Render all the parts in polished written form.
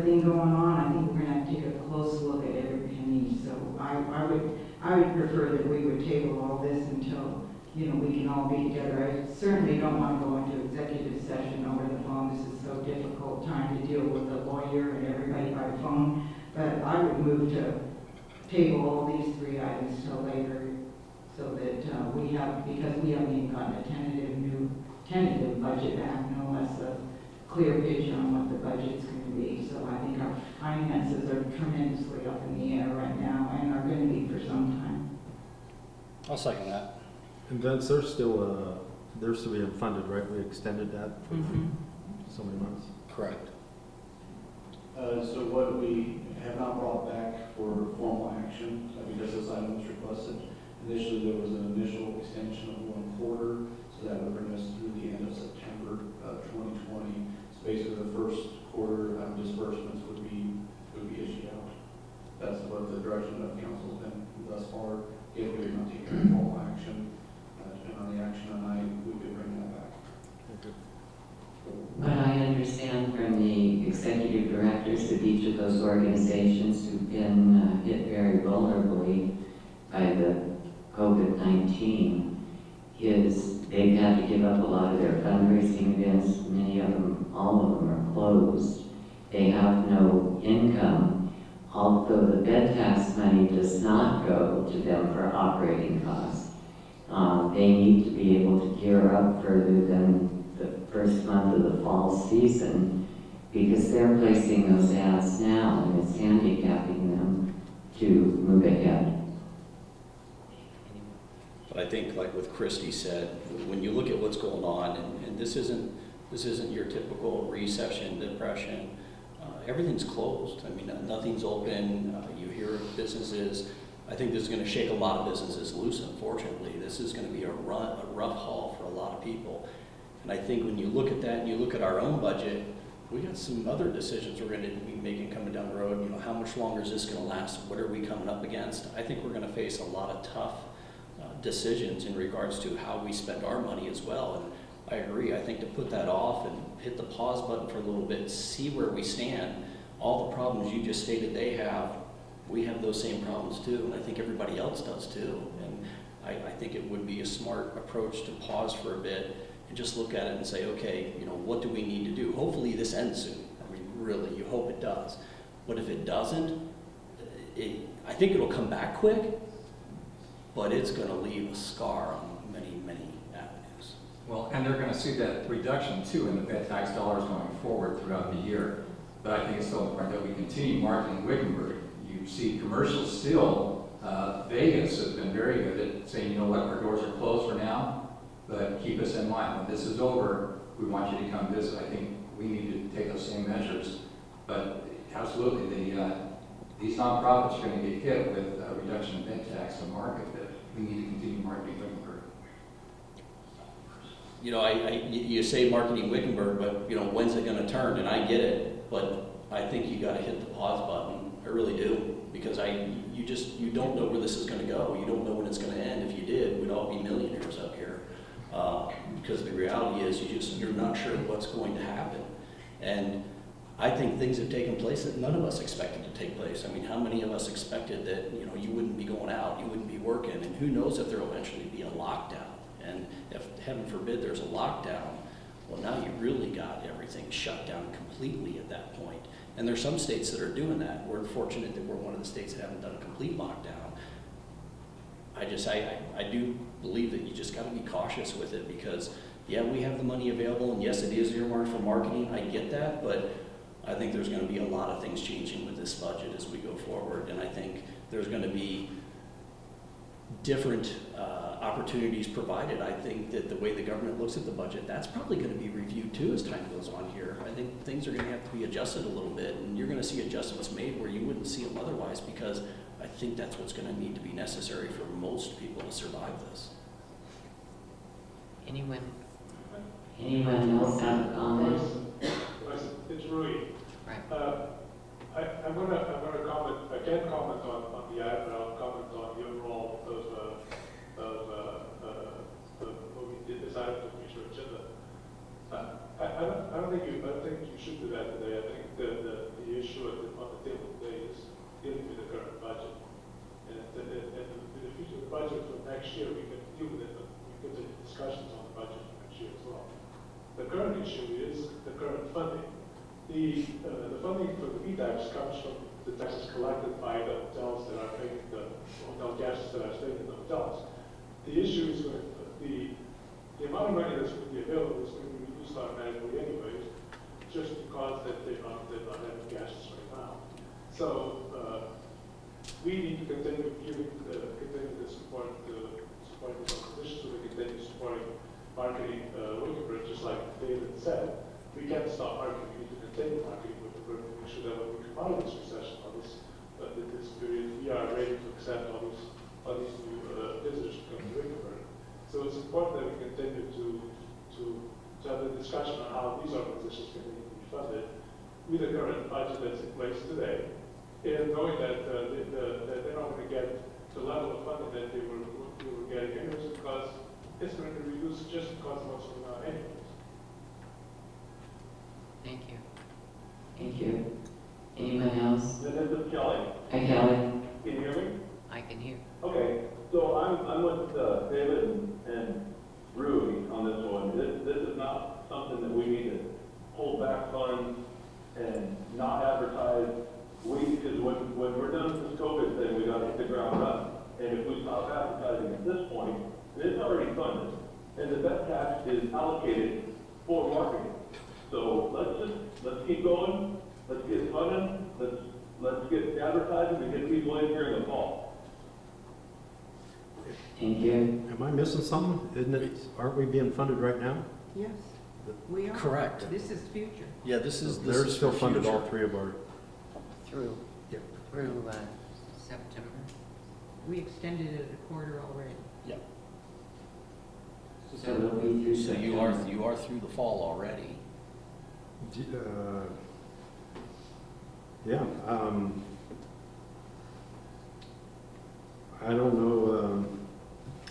Thing going on, I think we're gonna have to take a close look at every penny. So I would prefer that we would table all this until, we can all be together. I certainly don't want to go into executive session over the phone. This is so difficult time to deal with a lawyer and everybody by phone. But I would move to table all these three items till later so that because we haven't even gotten a tentative budget back, no less a clear picture on what the budget's going to be. So I think our finances are tremendously up in the air right now and are going to be for some time. I'll second that. And Vince, they're still being funded, right? We extended that for so many months. Correct. So what we have not brought back for formal action, because this item was requested, initially there was an initial extension of 1 quarter, so that would bring us through the end of September of 2020. So basically the first quarter disbursements would be issued out. That's what the direction of council has been thus far. If we are not taking formal action, depending on the action tonight, we could bring that back. But I understand from the executive directors of each of those organizations who've been hit very vulnerably by the COVID-19 is they've had to give up a lot of their fundraising events. Many of them, all of them are closed. They have no income, although the bed tax money does not go to them for operating costs. They need to be able to gear up further than the first month of the fall season because they're placing those ads now and it's handicapping them to move ahead. But I think, like what Christy said, when you look at what's going on, and this isn't your typical recession, depression. Everything's closed. I mean, nothing's open. You hear of businesses. I think this is going to shake a lot of businesses loose. Unfortunately, this is going to be a rough haul for a lot of people. And I think when you look at that and you look at our own budget, we got some other decisions we're going to be making coming down the road. How much longer is this going to last? What are we coming up against? I think we're going to face a lot of tough decisions in regards to how we spend our money as well. And I agree. I think to put that off and hit the pause button for a little bit, see where we stand. All the problems you just stated they have, we have those same problems too, and I think everybody else does too. And I think it would be a smart approach to pause for a bit and just look at it and say, okay, what do we need to do? Hopefully this ends soon. I mean, really, you hope it does. But if it doesn't, I think it'll come back quick, but it's going to leave a scar on many, many avenues. Well, and they're going to see that reduction too in the bed tax dollars going forward throughout the year. But I think it's so important that we continue marketing Wickenburg. You see commercials still. Vegas has been very good at saying, our doors are closed for now, but keep us in mind. When this is over, we want you to come visit. I think we need to take those same measures. But absolutely, these nonprofits are going to get hit with a reduction in bed tax and market that we need to continue marketing Wickenburg. You say marketing Wickenburg, but when's it going to turn? And I get it, but I think you got to hit the pause button. I really do, because you don't know where this is going to go. You don't know when it's going to end. If you did, we'd all be millionaires up here. Because the reality is, you're not sure what's going to happen, and I think things have taken place that none of us expected to take place. I mean, how many of us expected that you wouldn't be going out, you wouldn't be working, and who knows if there'll eventually be a lockdown? And if heaven forbid there's a lockdown, well, now you really got everything shut down completely at that point. And there's some states that are doing that. We're fortunate that we're one of the states that haven't done a complete lockdown. I do believe that you just got to be cautious with it because, yeah, we have the money available, and yes, it is earmarked for marketing. I get that, but I think there's going to be a lot of things changing with this budget as we go forward, and I think there's going to be different opportunities provided. I think that the way the government looks at the budget, that's probably going to be reviewed too as time goes on here. I think things are going to have to be adjusted a little bit, and you're going to see adjustments made where you wouldn't see them otherwise, because I think that's what's going to need to be necessary for most people to survive this. Anyone else have a comment? It's Rui. Right. I'm gonna comment. I can't comment on the item, but I'll comment on the overall of what we did this item to future agenda. I don't think you should do that today. I think the issue funding for the VTAX comes from the taxes collected by the hotels that are paying the hotel guests that are staying in the hotels. The issue is with the amount of money that's going to be available is going to be reduced automatically anyways, just because that they're not having guests right now. So we need to continue continue to support the opposition, so we continue supporting marketing Wickenburg, just like David said. We can't stop marketing, we need to continue marketing Wickenburg to make sure that when we come out of this recession, this period, we are ready to accept all these new visitors to come to Wickenburg. So it's important that we continue to have a discussion on how these organizations can be funded with the current budget that's in place today, and knowing that that they're not going to get the level of funding that they were getting anyways, because it's going to be reduced just because of what's going on anyways. Thank you. Thank you. Anyone else? This is Kelly. Hi, Kelly. Can you hear me? I can hear. Okay, so I'm with David and Rui on this one. This is not something that we need to hold back funds and not advertise. Because when we're done with this COVID thing, we got to hit the ground running. And if we stop advertising at this point, it's already funded. And the best tax is allocated for marketing. So let's keep going. Let's get funded. Let's get advertising and get people in here in the fall. Thank you. Am I missing something? Aren't we being funded right now? Yes, we are. Correct. This is future. Yeah, this is They're for still funded, future. all three of our, Through Yep. September. We extended it a quarter already. Yeah. So it'll be through So September. you are through the fall already. yeah. I don't know,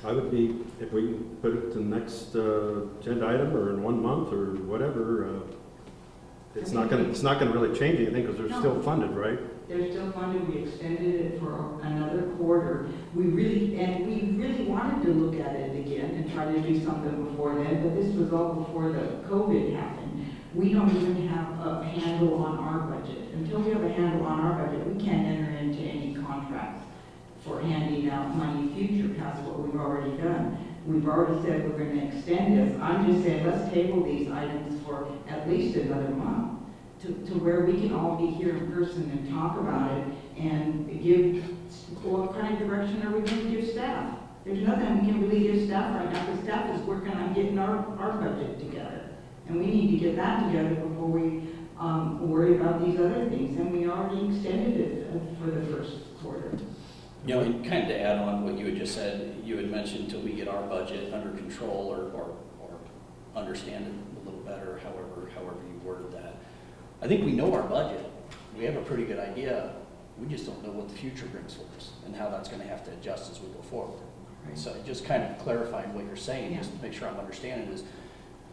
I would be, if we put it to the next agenda item or in 1 month or whatever, it's not gonna really change anything because they're still funded, right? They're still funded, we extended it for another quarter. We really wanted to look at it again and try to do something before then, but this was all before the COVID happened. We don't even have a handle on our budget. Until we have a handle on our budget, we can't enter into any contracts for handing out money future past what we've already done. We've already said we're going to extend this. I'm just saying, let's table these items for at least another month to where we can all be here in person and talk about it and give, what kind of direction are we going to give staff? There's nothing we can really give staff right now, because staff is working on getting our budget together. And we need to get that together before we worry about these other things. And we already extended it for the first quarter. You know, and kind of to add on what you had just said, you had mentioned till we get our budget under control or understand it a little better, however you worded that. I think we know our budget. We have a pretty good idea. We just don't know what the future brings for us and how that's going to have to adjust as we go forward. Right. So just kind of clarifying what you're saying, just to make sure I'm understanding is,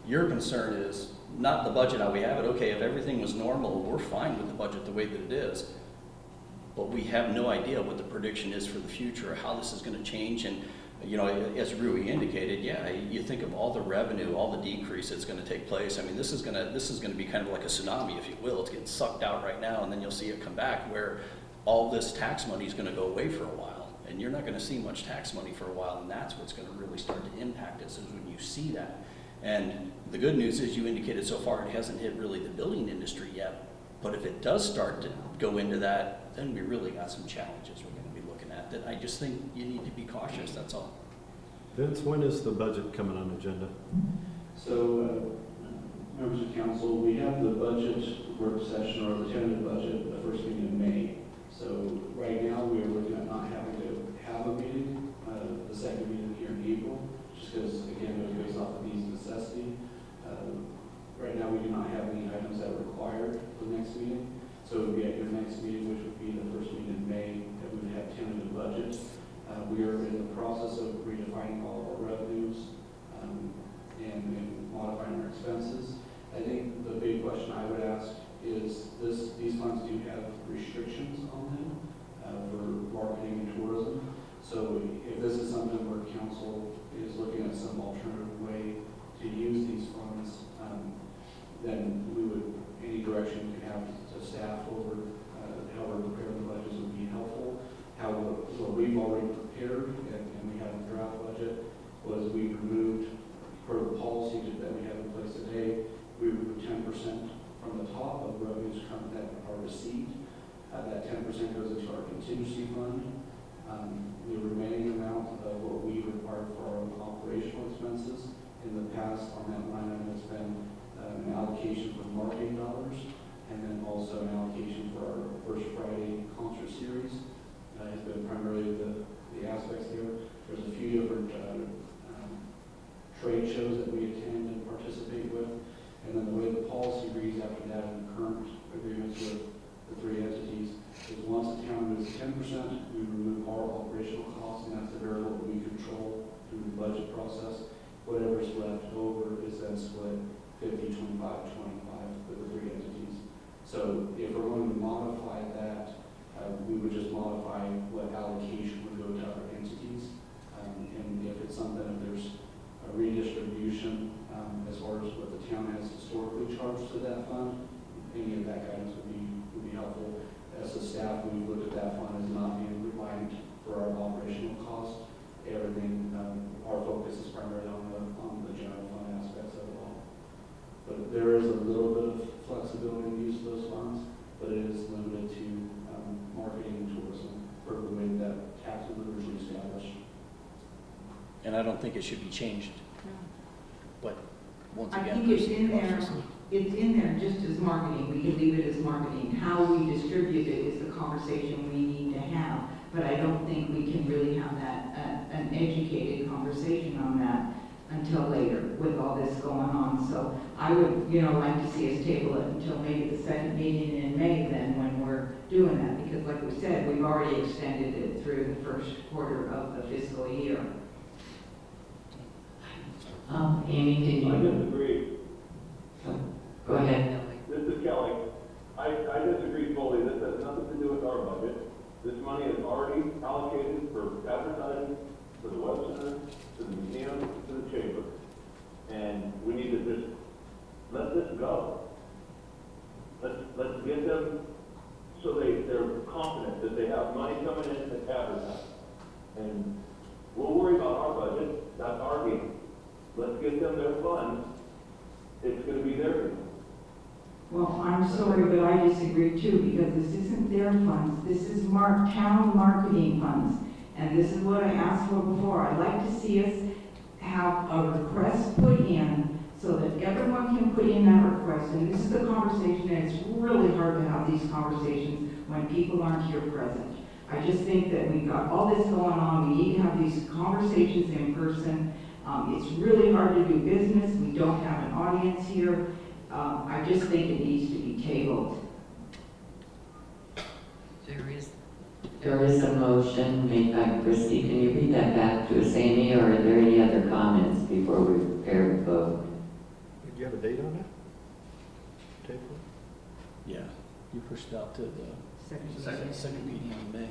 your concern is not the budget how we have it. Okay, if everything was normal, we're fine with the budget the way that it is. But we have no idea what the prediction is for the future, how this is going to change. And, you know, as Rui indicated, yeah, you think of all the revenue, all the decrease that's going to take place. I mean, this is going to be kind of like a tsunami, if you will. It's getting sucked out right now, and then you'll see it come back where all this tax money is going to go away for a while. And you're not going to see much tax money for a while, and that's what's going to really start to impact us, is when you see that. And the good news is, you indicated so far it hasn't hit really the building industry yet. But if it does start to go into that, then we really got some challenges we're going to be looking at. That I just think you need to be cautious, that's all. Vince, when is the budget coming on agenda? So, members of council, we have the budget work session, or the tentative budget, the first meeting in May. So right now, we are looking at not having to have a meeting, the second meeting here in April, just because, again, it was based off of these necessity. Right now, we do not have any items that are required for the next meeting. So it would be at your next meeting, which would be the first meeting in May, that we would have tentative budget. We are in the process of redefining all of our revenues and modifying our expenses. I think the big question I would ask is these funds do have restrictions on them for marketing and tourism. So if this is something where council is looking at some alternative way to use these funds, then we would any direction we can have to staff over how we're preparing the budgets would be helpful. How what we've already prepared, and we have a draft budget, was we removed, per the policy that we have in place today, we removed 10% from the top of revenues that are received. That 10% goes into our contingency fund. The remaining amount of what we require for our operational expenses in the past on that line item has been an allocation for marketing dollars, and then also an allocation for our First Friday concert series. Has been primarily the aspects here. There's a few different trade shows that we attend and participate with, and then the way the policy reads after that in the current agreements with the three entities is once the town moves 10%, we remove our operational costs, and that's the variable that we control through the budget process. Whatever's left over is then split 50, 25, 25 with the three entities. So if we're going to modify that, we would just modify what allocation would go to other entities. And if it's something, if there's a redistribution as far as what the town has historically charged to that fund, any of that guidance would be helpful. As a staff, we've looked at that fund as not being reliant for our operational costs. Everything, our focus is primarily on the general fund aspects of it all. But there is a little bit of flexibility in the use of those funds, but it is limited to marketing and tourism for the way that tax and liberty is established. And I don't think it should be changed, but once I again. think it's in there just as marketing, we can leave it as marketing. How we distribute it is the conversation we need to have, but I don't think we can really have that, an educated conversation on that until later with all this going on. So I would, like to see us table it until maybe the second meeting in May then when we're doing that, because like we said, we've already extended it through the first quarter of the fiscal year. Amy, can I you? disagree. Go ahead. This is Kelly. I disagree fully. This has nothing to do with our budget. This money is already allocated for advertising, for the web center, to the museum, to the chamber. And we need to just let this go. Let's get them so they're confident that they have money coming in to advertise. And we'll worry about our budget. That's our game. Let's get them their funds. It's going to be their game. Well, I'm sorry, but I disagree too, because this isn't their funds, this is town marketing funds. And this is what I asked for before, I'd like to see us have a request put in so that everyone can put in that request. And this is the conversation, and it's really hard to have these conversations when people aren't here present. I just think that we've got all this going on, we need to have these conversations in person. It's really hard to do business, we don't have an audience here. I just think it needs to be tabled. There is a motion made by Christie. Can you read that back to us, Amy, or are there any other comments before we prepare to vote? Do you have a date on that? Table? Yeah, you pushed out to the second meeting in May.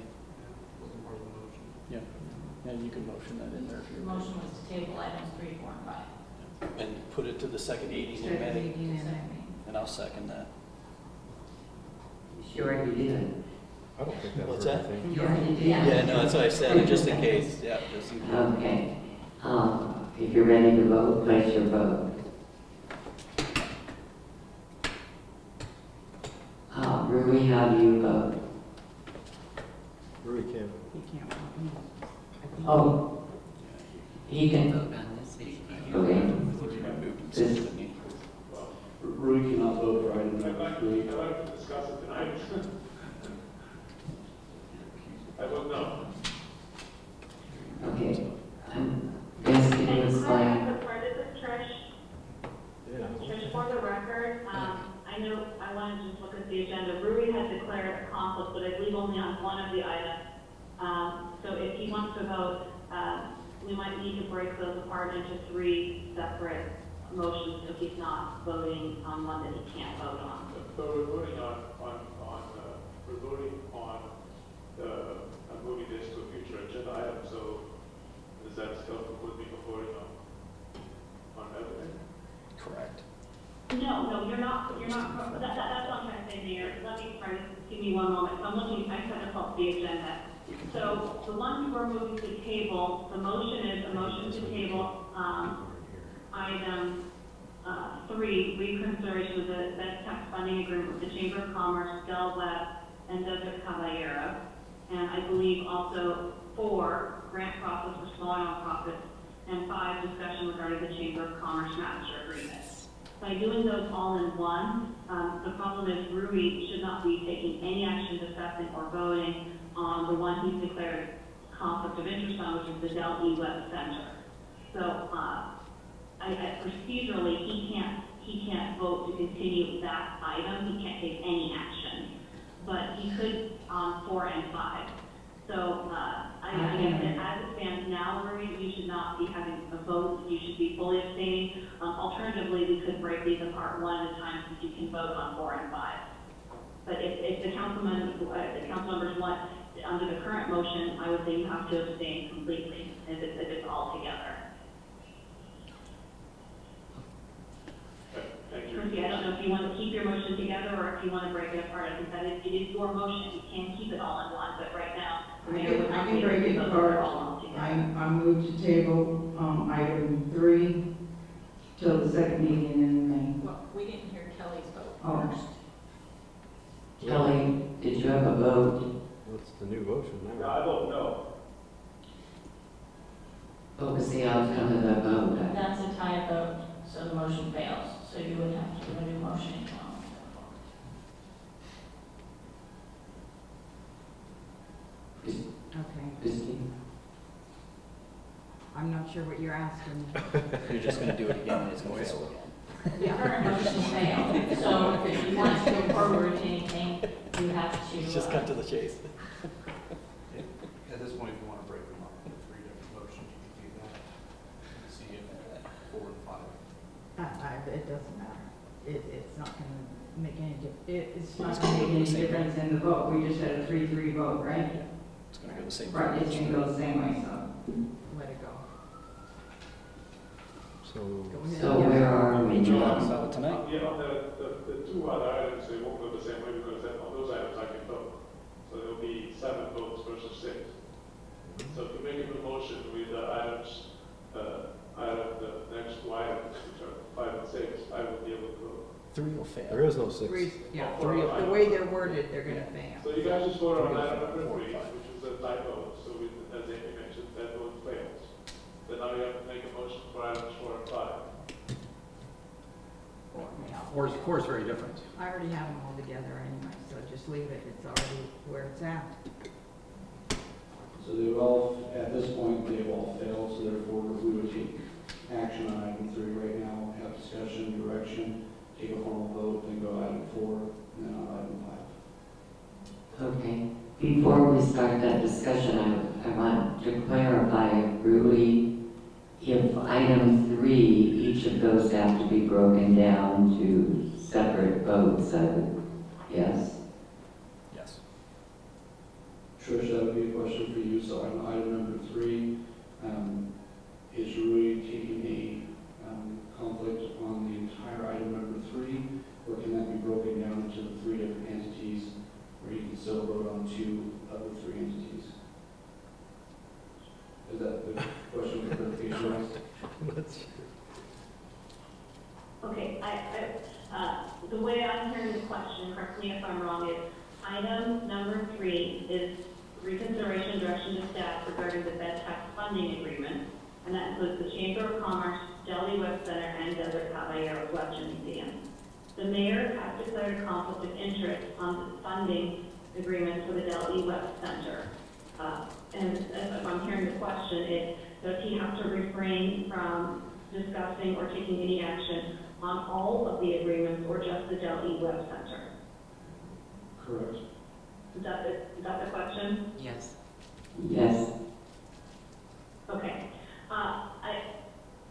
Yeah, and you can motion that in there if The you're. motion was to table items 3, 4, and 5. And put it to the second meeting in May, and I'll second that. You already did. I don't think that What's hurt that? anything. You already did. Yeah, no, that's what I said, just in case, yeah, just in case. Okay. If you're ready to vote, place your vote. Rui, how do you vote? Really can't. He can't. Oh, he can vote on this. Okay. This- Rui cannot vote for item I'd number like 3. to discuss it tonight. I vote no. Okay. Yes, can you explain? This is Trish. Yeah. Trish, for the record, I know I want to just look at the agenda. Rui has declared a conflict, but I believe only on one of the items. So if he wants to vote, we might need to break those apart into 3 separate motions if he's not voting on one that he can't vote on. So we're voting we're voting on moving this to a future agenda item, so is that still would be voting on everything? Correct. No, you're not, that's me one moment. So I'm looking, I set up the agenda. So the ones we're moving to table, the motion is a motion to table, item 3, reconsideration of the bed tax funding agreement with the Chamber of Commerce, Del Webb, and Desert Caballero. And I believe also 4, grant process for smaller nonprofits, and 5, discussion regarding the Chamber of Commerce master agreement. By doing those all in one, the problem is Rui should not be taking any action discussing or voting on the one he's declared conflict of interest on, which is the Del E. Webb Center. So, procedurally, he can't vote to continue that item. He can't take any action, but he could on 4 and 5. So, I guess that as it stands now, Rui, you should not be having a vote. You should be fully abstaining. Alternatively, we could break these apart one at a time, since you can vote on 4 and 5. But if the council members want, under the current motion, I would say you have to abstain completely if it's all together. Thank you. Chrissy, I don't know if you want to keep your motion together or if you want to break it apart. I think that it is your motion. You can keep it all in one, but right now, I can break it apart. I move to table, item 3 till the second meeting in May. Well, we didn't hear Kelly's vote Oh. first. Kelly, did you have a vote? What's the new motion Yeah, now? I vote no. What was the outcome of the vote? That's a tie vote, so the motion fails. So you would have to do a new motion. Okay. Christine? I'm not sure what you're asking. You're just gonna do it again, and it's gonna fail again. The current motion failed, so if you want to go forward with anything, you have to. to the chase. At this point, if you want to break them up into 3 different motions, you can do that. See if 4 and 5. It doesn't matter. It's not gonna make any it's not gonna make any difference in the vote. We just had a 3-3 vote, right? It's gonna go the same. Right, it's gonna go the same way, so let it go. So where are we Did you now? talk about it tonight? You know, the 2 other items, they won't go the same way because on those items I can vote. So there'll be 7 votes versus 6. So if you make a new motion with the items, the next 2 items, which are 5 and 6, I will be able to vote. 3 will fail. There is no 6. Yeah, Three of the way they're worded, they're gonna fail. So you guys just vote on 3 will item fail, number 4 3, and 5. which is a tie vote. So as Amy mentioned, that vote fails. Then now you have to make a motion for items 4 and 5. 4 is very different. I already have them all together anyway, so just leave it. It's already where it's at. So they've all, at this point, they've all failed, so therefore we would take action on item 3 right now, have discussion, direction, take a formal vote, then go item 4, and then on item 5. Okay. Before we start that discussion, I want to clarify, Rui, if item 3, each of those have to be broken down to separate votes, yes? Yes. Trish, that would be a question for you. So on item number 3, is Rui taking a conflict on the entire item number 3, or can that be broken down into the 3 different entities where you can still vote on 2 of the 3 entities? Is that the question for clarification? Okay, the way I'm hearing the question, correct me if I'm wrong, is item number 3 is reconsideration direction to staff regarding the bed tax funding agreement, and that includes the Chamber of Commerce, Del E. Webb Center, and Desert Caballero Western Museum. The mayor has declared a conflict of interest on the funding agreement for the Del E. Webb Center. And if I'm hearing the question, does he have to refrain from discussing or taking any action on all of the agreements or just the Del E. Webb Center? Correct. Is that the question? Yes. Yes. Okay.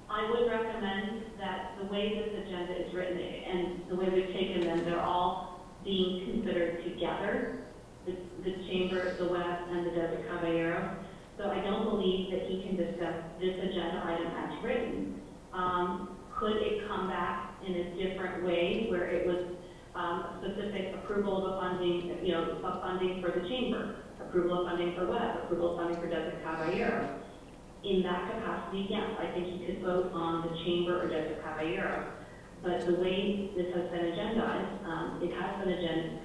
I would recommend that the way this agenda is written and the way we've taken them, they're all being considered together, the Chamber, the Webb, and the Desert Caballero. So I don't believe that he can discuss this agenda item as written. Could it come back in a different way where it was specific approval of funding, of funding for the chamber, approval of funding for web, approval of funding for Desert Caballero. In that capacity, yes, I think you could vote on the chamber or Desert Caballero. But the way this has been agendized, it has been agendized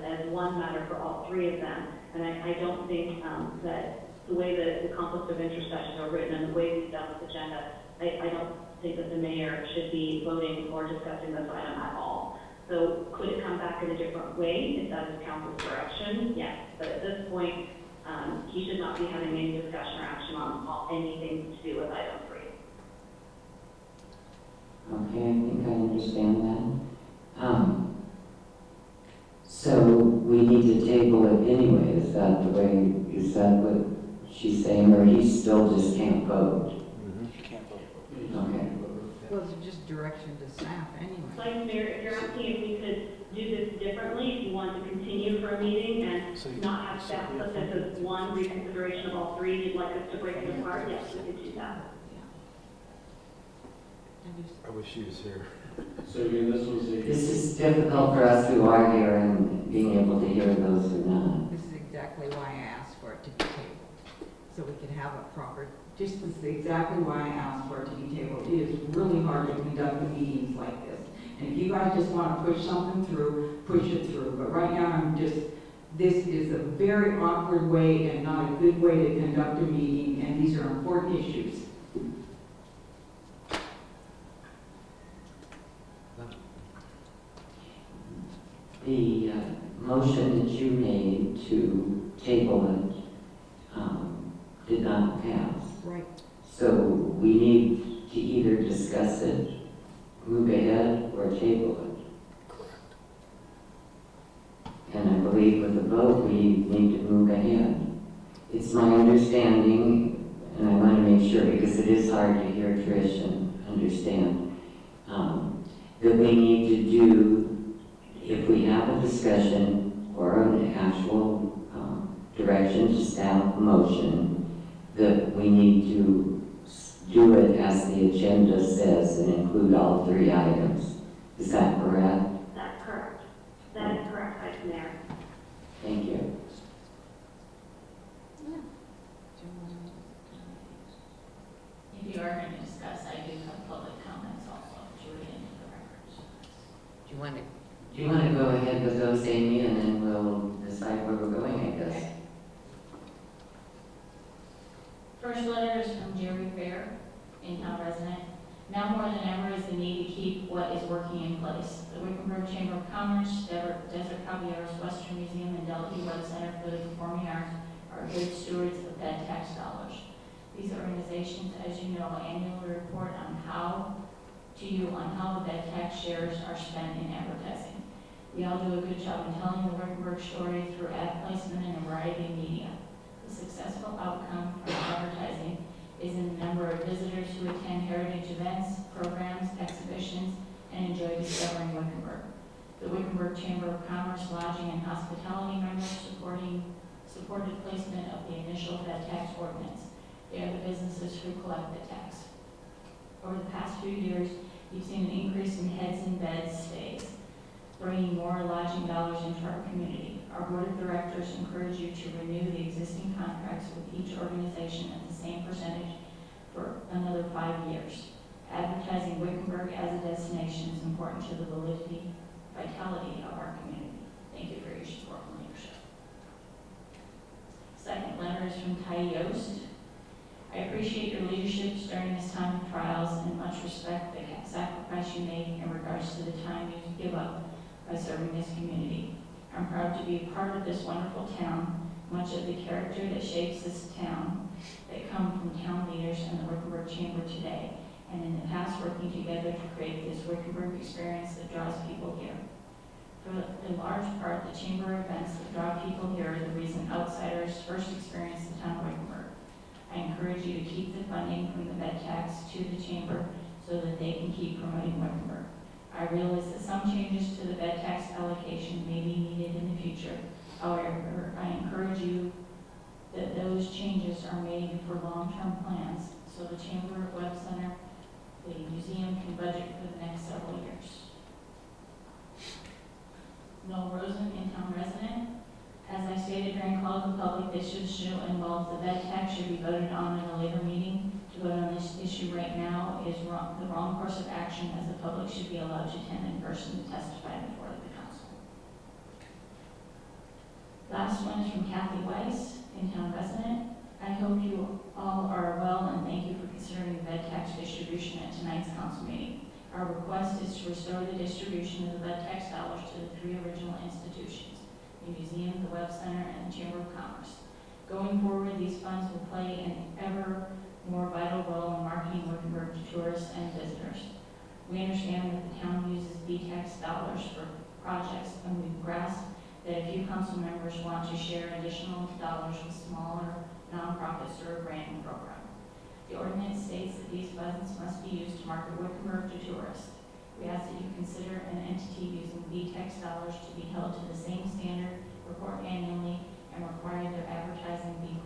as one matter for all three of them. And I don't think that the way the conflict of interest sections are written and the way we've done this agenda, I don't think that the mayor should be voting or discussing this item at all. So could it come back in a different way if that is council's direction? Yes. But at this point, he should not be having any discussion or action on anything to do with item 3. Okay, I think I understand that. So we need to table it anyway, is that what she's saying, or he still just can't vote? You can't vote. Okay. Well, it's just direction to staff anyway. So Mayor, if you're asking if we could do this differently, if you want to continue for a meeting and not have staff put this as one reconsideration of all 3, you'd like us to break it apart, yes, we could do that. I wish she was here. So again, this was This is difficult for us who are here and being able to hear those who are not. This is exactly why I asked for it to be tabled, so we could have a proper, this is exactly why I asked for it to be tabled. It is really hard to conduct the meetings like this. And if you guys just want to push something through, push it through. But right now, this is a very awkward way and not a good way to conduct a meeting, and these are important issues. The motion that you made to table it did not pass. Right. So we need to either discuss it, move ahead, or table it. Correct. And I believe with the vote, we need to move ahead. It's my understanding, and I want to make sure because it is hard to hear Trish and understand, that we need to do, if we have a discussion or an actual direction to staff motion, that we need to do it as the agenda says and include all 3 items. Is that correct? That's correct. That is correct, Vice Mayor. Thank you. If you are going to discuss, I do have public comments also, which will get into the records. Do you want to go ahead with those, Amy, and then we'll decide where we're going, I guess? Okay. First letter is from Jerry Fair, in-town resident. Now more than ever is the need to keep what is working in place. The Wickenburg Chamber of Commerce, Desert Caballeros Western Museum, and Delhi Web Center for the Performing Arts are good stewards of Fed tax dollars. These organizations, as you know, annually report on how the Fed tax shares are spent in advertising. We all do a good job in telling the Wickenburg story through ad placement and a variety of media. The successful outcome from advertising is in the number of visitors who attend heritage events, programs, exhibitions, and enjoy discovering Wickenburg. The Wickenburg Chamber of Commerce Lodging and Hospitality members supported placement of the initial Fed tax ordinance. They are the businesses who collect the tax. Over the past few years, you've seen an increase in heads and beds stays, bringing more lodging dollars into our community. Our board of directors encourage you to renew the existing contracts with each organization at the same percentage for another 5 years. Advertising Wickenburg as a destination is important to the vitality of our community. Thank you for your support and leadership. Second letter is from Ty Yost. I appreciate your leadership during this time of trials and much respect the sacrifice you make in regards to the time you give up by serving this community. I'm proud to be a part of this wonderful town. Much of the character that shapes this town that come from town leaders and the Wickenburg Chamber today, and in the past working together to create this Wickenburg experience that draws people here. For the large part, the Chamber events that draw people here are the reason outsiders first experience the town of Wickenburg. I encourage you to keep the funding from the bed tax to the Chamber so that they can keep promoting Wickenburg. I realize that some changes to the bed tax allocation may be needed in the future. However, I encourage you that those changes are made for long-term plans so the Chamber Web Center, the museum can budget for the next several years. Noel Rosen, in-town resident. As I stated during call to the public, this issue involves the bed tax should be voted on in a later meeting. To vote on this issue right now is the wrong course of action, as the public should be allowed to attend in person to testify before the council. Last one is from Kathy Weiss, in-town resident. I hope you all are well, and thank you for considering the bed tax distribution at tonight's council meeting. Our request is to restore the distribution of the bed tax dollars to the 3 original institutions, the museum, the Web Center, and the Chamber of Commerce. Going forward, these funds will play an ever more vital role in marketing Wickenburg to tourists and visitors. We understand that the town uses B-tax dollars for projects, and we grasp that a few council members want to share additional dollars with smaller nonprofits or a branding program. The ordinance states that these funds must be used to market Wickenburg to tourists. We ask that you consider an entity using B-tax dollars to be held to the same standard, report annually, and require their advertising be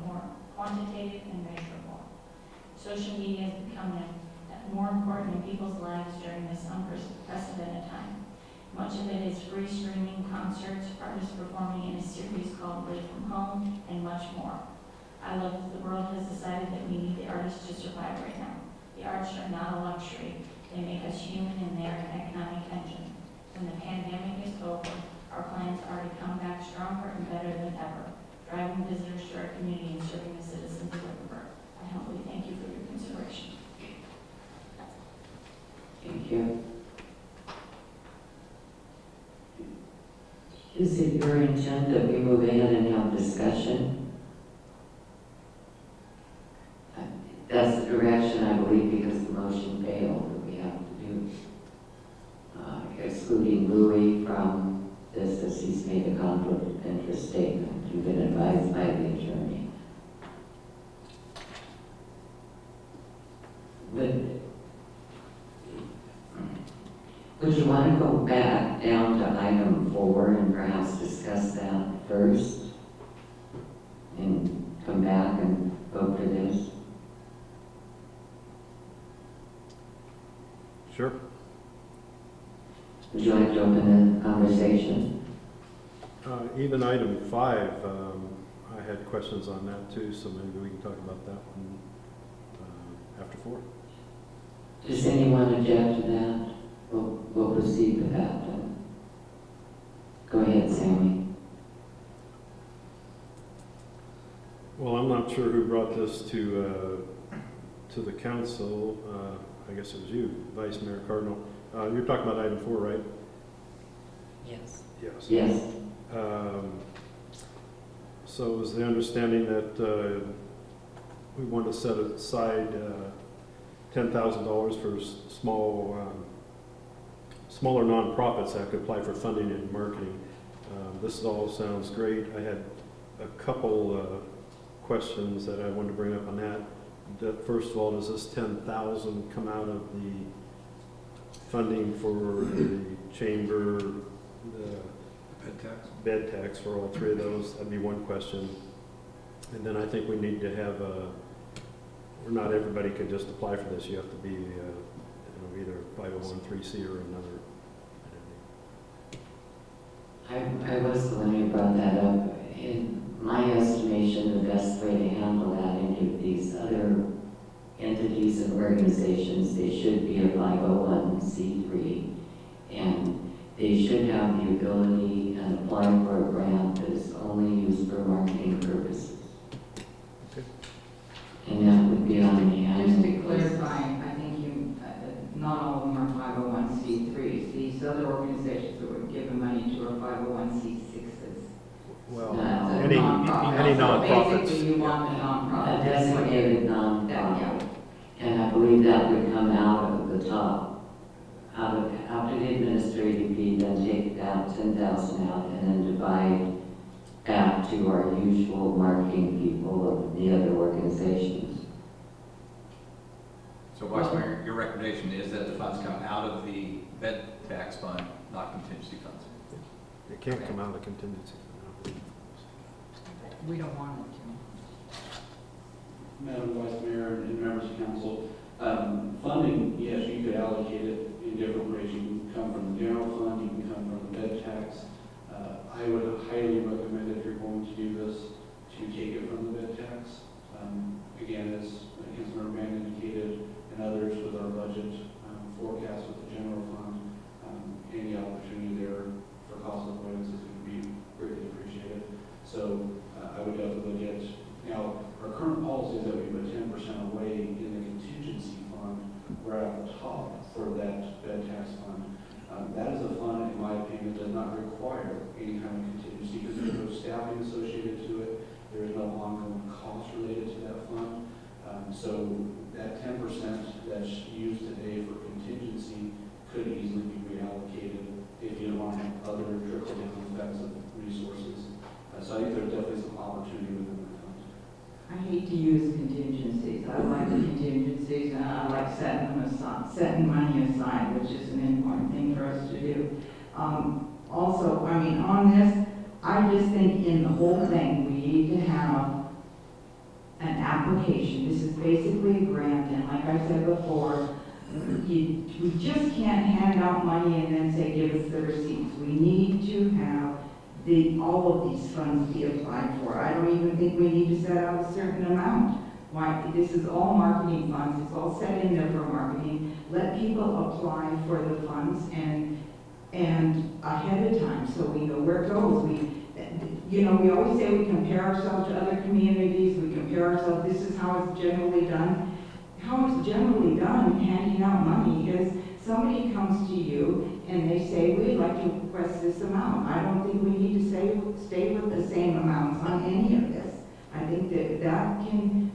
quantitative and measurable. Social media has become more important in people's lives during this unprecedented time. Much of it is free streaming, concerts, artists performing in a series called Live From Home, and much more. I love that the world has decided that we need the artists to survive right now. The arts are not a luxury. They make us human, and they are an economic engine. When the pandemic is over, our plans are to come back stronger and better than ever, driving visitors to our community and serving the citizens of Wickenburg. I humbly thank you for your consideration. Thank you. Is it your intent that we move ahead and have discussion? That's the direction, I believe, because the motion failed, that we have to do. Excluding Louis from this, as he's made a conflict of interest statement. You've been advised by the attorney. Would you want to go back down to item 4 and perhaps discuss that first? And come back and vote for this? Sure. Would you like to open the conversation? Even item 5, I had questions on that too, so maybe we can talk about that one after 4. Does anyone object to that? We'll proceed with that then. Go ahead, Sammy. Well, I'm not sure who brought this to the council. I guess it was you, Vice Mayor Cardinal. You're talking about item 4, right? Yes. Yes. Yes. So it was the understanding that we want to set aside $10,000 for smaller nonprofits that could apply for funding and marketing. This all sounds great. I had a couple questions that I wanted to bring up on that. First of all, does this $10,000 come out of the funding for the chamber, the bed tax for all 3 of those? That'd be one question. And then I think we need to have not everybody can just apply for this. You have to be either 501(c)(3) or another entity. I was the one who brought that up. In my estimation, the best way to handle that, any of these other entities and organizations, they should be a 501(c)(3), and they should have the ability and apply for a grant that is only used for marketing purposes. Okay. And that would be on the Just to annual. clarify, I think not all of them are 501(c)(3)s. These other organizations that were given money to are 501(c)(6)s. Well, No. any So nonprofits. basically, you want a A nonprofit. designated nonprofit. And I believe that would come out of the top. After the administrative fee, then take that 10,000 out and then divide back to our usual marketing people of the other organizations. So Vice Mayor, your recommendation is that the funds come out of the bed tax fund, not contingency funds? It can't come out of contingency. We don't want it to. Madam Vice Mayor and members of council, funding, yes, you could allocate it in different ways. You can come from the general fund, you can come from the bed tax. I would highly recommend if you're going to do this, to take it from the bed tax. Again, as Councilmember Mann indicated, and others with our budget forecast with the general fund, any opportunity there for cost avoidance is going to be greatly appreciated. So I would definitely look at, now, our current policy is that we put 10% away in the contingency fund. We're at the top for that bed tax fund. That is a fund, in my opinion, that does not require any kind of contingency because there's no staffing associated to it. There is no ongoing cost related to that fund. So that 10% that's used today for contingency could easily be reallocated if you don't want to have other trickle-down effects of resources. So I think there's definitely some opportunity within the fund. I hate to use contingencies. I like the contingencies, and I like setting them aside, setting money aside, which is an important thing for us to do. Also, I mean, on this, I just think in the whole thing, we need to have an application. This is basically a grant, and like I said before, we just can't hand out money and then say, give us the receipts. We need to have all of these funds be applied for. I don't even think we need to set out a certain amount. Why? This is all marketing funds. It's all set in there for marketing. Let people apply for the funds and ahead of time so we know where it goes. We always say we compare ourselves to other communities. We compare ourselves. This is how it's generally done. How it's generally done, handing out money, is somebody comes to you and they say, we'd like to request this amount. I don't think we need to stay with the same amounts on any of this. I think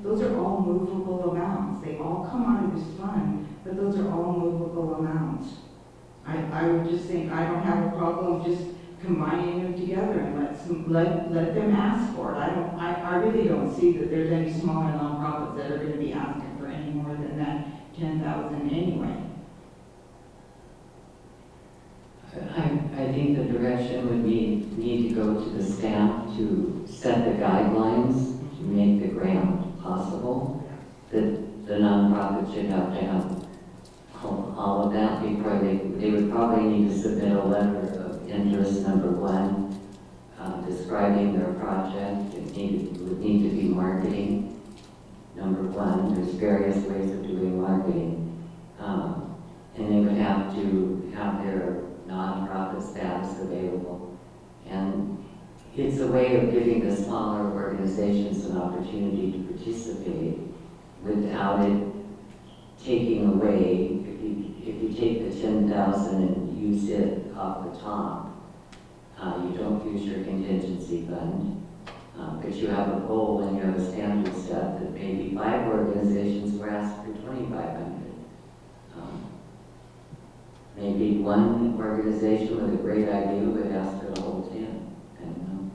those are all movable amounts. They all come out of this fund, but those are all movable amounts. I would just think, I don't have a problem just combining them together and let them ask for it. I really don't see that there's any smaller nonprofits that are going to be asking for any more than that 10,000 anyway. I think the direction would be, need to go to the staff to set the guidelines to make the grant possible. That the nonprofit should have to have all of that before they would probably need to submit a letter of interest, number one, describing their project. It would need to be marketing, number one. There's various ways of doing marketing. And they would have to have their nonprofit status available. And it's a way of giving the smaller organizations an opportunity to participate without it taking away. If you take the 10,000 and use it off the top, you don't use your contingency fund, but you have a goal and you have a standard set that maybe 5 organizations were asked for 2,500. Maybe one organization with a great idea would ask for the whole 10. I don't know.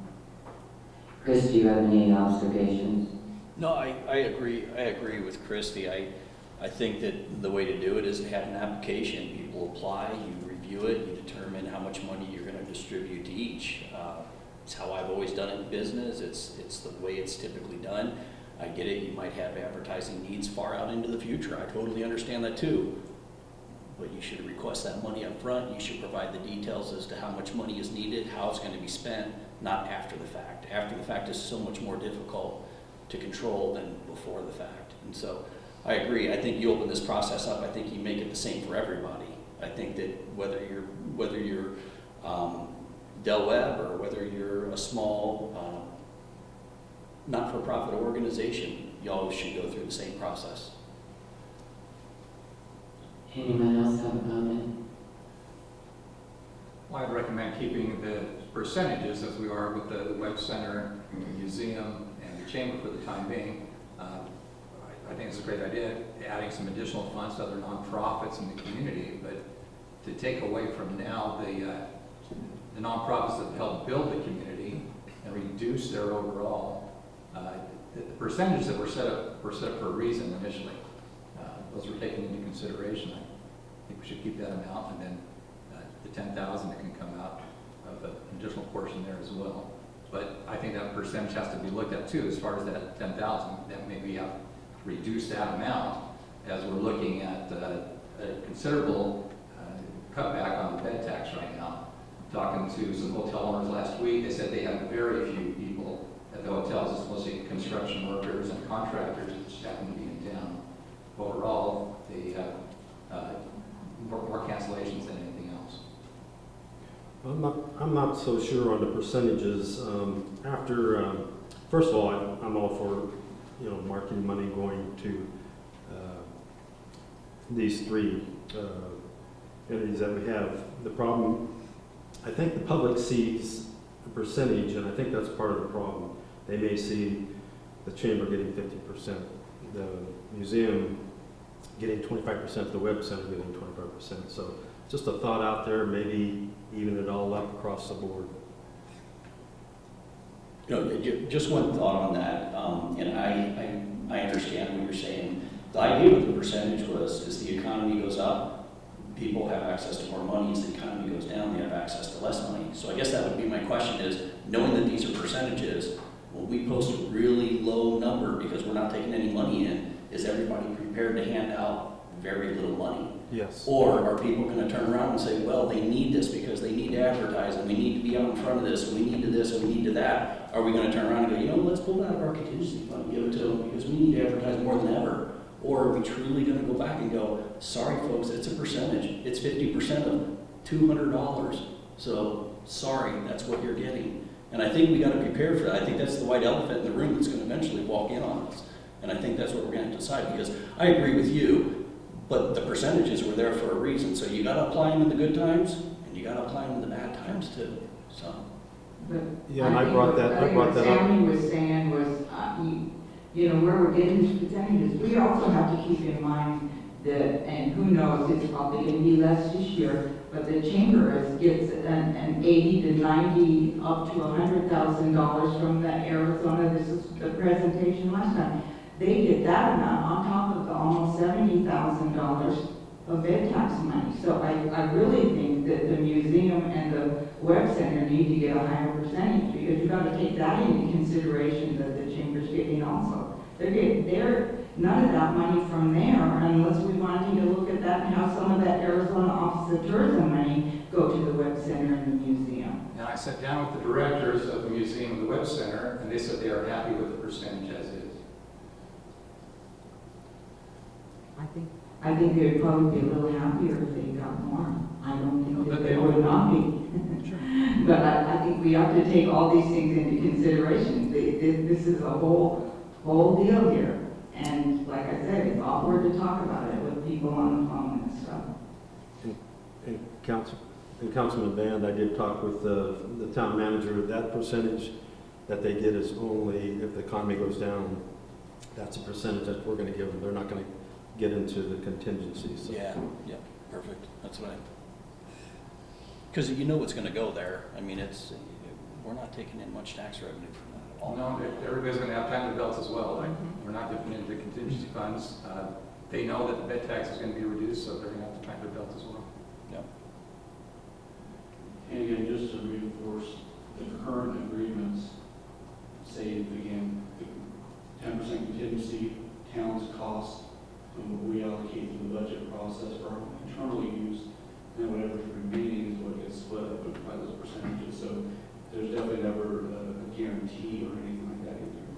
Chris, do you have any observations? No, I agree. I agree with Christy. I think that the way to do it is to have an application. People apply, you review it, you determine how much money you're going to distribute to each. It's how I've always done it in business. It's the way it's typically done. I get it. You might have advertising needs far out into the future. I totally understand that too. But you should request that money up front. You should provide the details as to how much money is needed, how it's going to be spent, not after the fact. After the fact is so much more difficult to control than before the fact. And so I agree. I think you open this process up. I think you make it the same for everybody. I think that whether you're Del Webb or whether you're a small not-for-profit organization, you all should go through the same process. Anyone else have a comment? Well, I'd recommend keeping the percentages as we are with the Webb Center, and the museum, and the chamber for the time being. I think it's a great idea, adding some additional funds to other nonprofits in the community, but to take away from now the nonprofits that help build the community and reduce their overall, the percentages that were set up for a reason initially. Those were taken into consideration. I think we should keep that amount, and then the 10,000 that can come out of an additional portion there as well. But I think that percentage has to be looked at too, as far as that 10,000, that maybe have to reduce that amount as we're looking at a considerable cutback on the bed tax right now. Talking to some hotel owners last week, they said they have very few people at the hotels. It's mostly construction workers and contractors that just happen to be in town. Overall, they have more cancellations than anything else. I'm not so sure on the percentages. First of all, I'm all for, marketing money going to these three entities that we have. The problem, I think the public sees the percentage, and I think that's part of the problem. They may see the chamber getting 50%, the museum getting 25%, the web center getting 25%. So just a thought out there, maybe even it all up across the board. Just one thought on that, and I understand what you're saying. The idea with the percentage was, as the economy goes up, people have access to more money. As the economy goes down, they have access to less money. So I guess that would be my question is, knowing that these are percentages, when we post a really low number because we're not taking any money in, is everybody prepared to hand out very little money? Yes. Or are people going to turn around and say, well, they need this because they need to advertise and we need to be out in front of this and we need to this and we need to that? Are we going to turn around and go, let's pull that out of our contingency fund and give it to them because we need to advertise more than ever? Or are we truly going to go back and go, sorry folks, it's a percentage. It's 50% of $200. So sorry, that's what you're getting. And I think we got to prepare for that. I think that's the white elephant in the room that's going to eventually walk in on us. And I think that's what we're going to decide, because I agree with you, but the percentages were there for a reason. So you got to apply them in the good times, and you got to apply them in the bad times too. So. But Yeah, and I brought that up. what Sammy was saying was, where we're getting these percentages, we also have to keep in mind that, and who knows, it's probably going to be less this year, but the chamber gets an 80 to 90 up to $100,000 from the Arizona. This is the presentation last time. They get that amount on top of the almost $70,000 of ed tax money. So I really think that the museum and the web center need to get a higher percentage, because you've got to take that into consideration that the chamber's getting also. They're getting none of that money from there, unless we want to take a look at that and have some of that Arizona Office of Tourism money go to the web center and the museum. And I sat down with the directors of the museum and the web center, and they said they are happy with the percentage as is. I think they'd probably be a little happier if they got more. I don't think that they would not be. But I think we have to take all these things into consideration. This is a whole deal here. And like I said, it's awkward to talk about it with people on the phone and stuff. And Councilman Band, I did talk with the town manager. That percentage that they get is only if the economy goes down. That's a percentage that we're going to give them. They're not going to get into the contingencies. So. Yeah, perfect. That's what because you know it's going to go there. I mean, we're not taking in much tax revenue from that at all. No, everybody's going to have time to belts as well. We're not dipping into the contingency funds. They know that the bed tax is going to be reduced, so they're going to have to time their belts as well. Yeah. And again, just to reinforce, the current agreements say, again, 10% contingency, town's cost, and what we allocate to the budget process for our internal use, and whatever's remaining is what gets split up by those percentages. So there's definitely never a guarantee or anything like that either.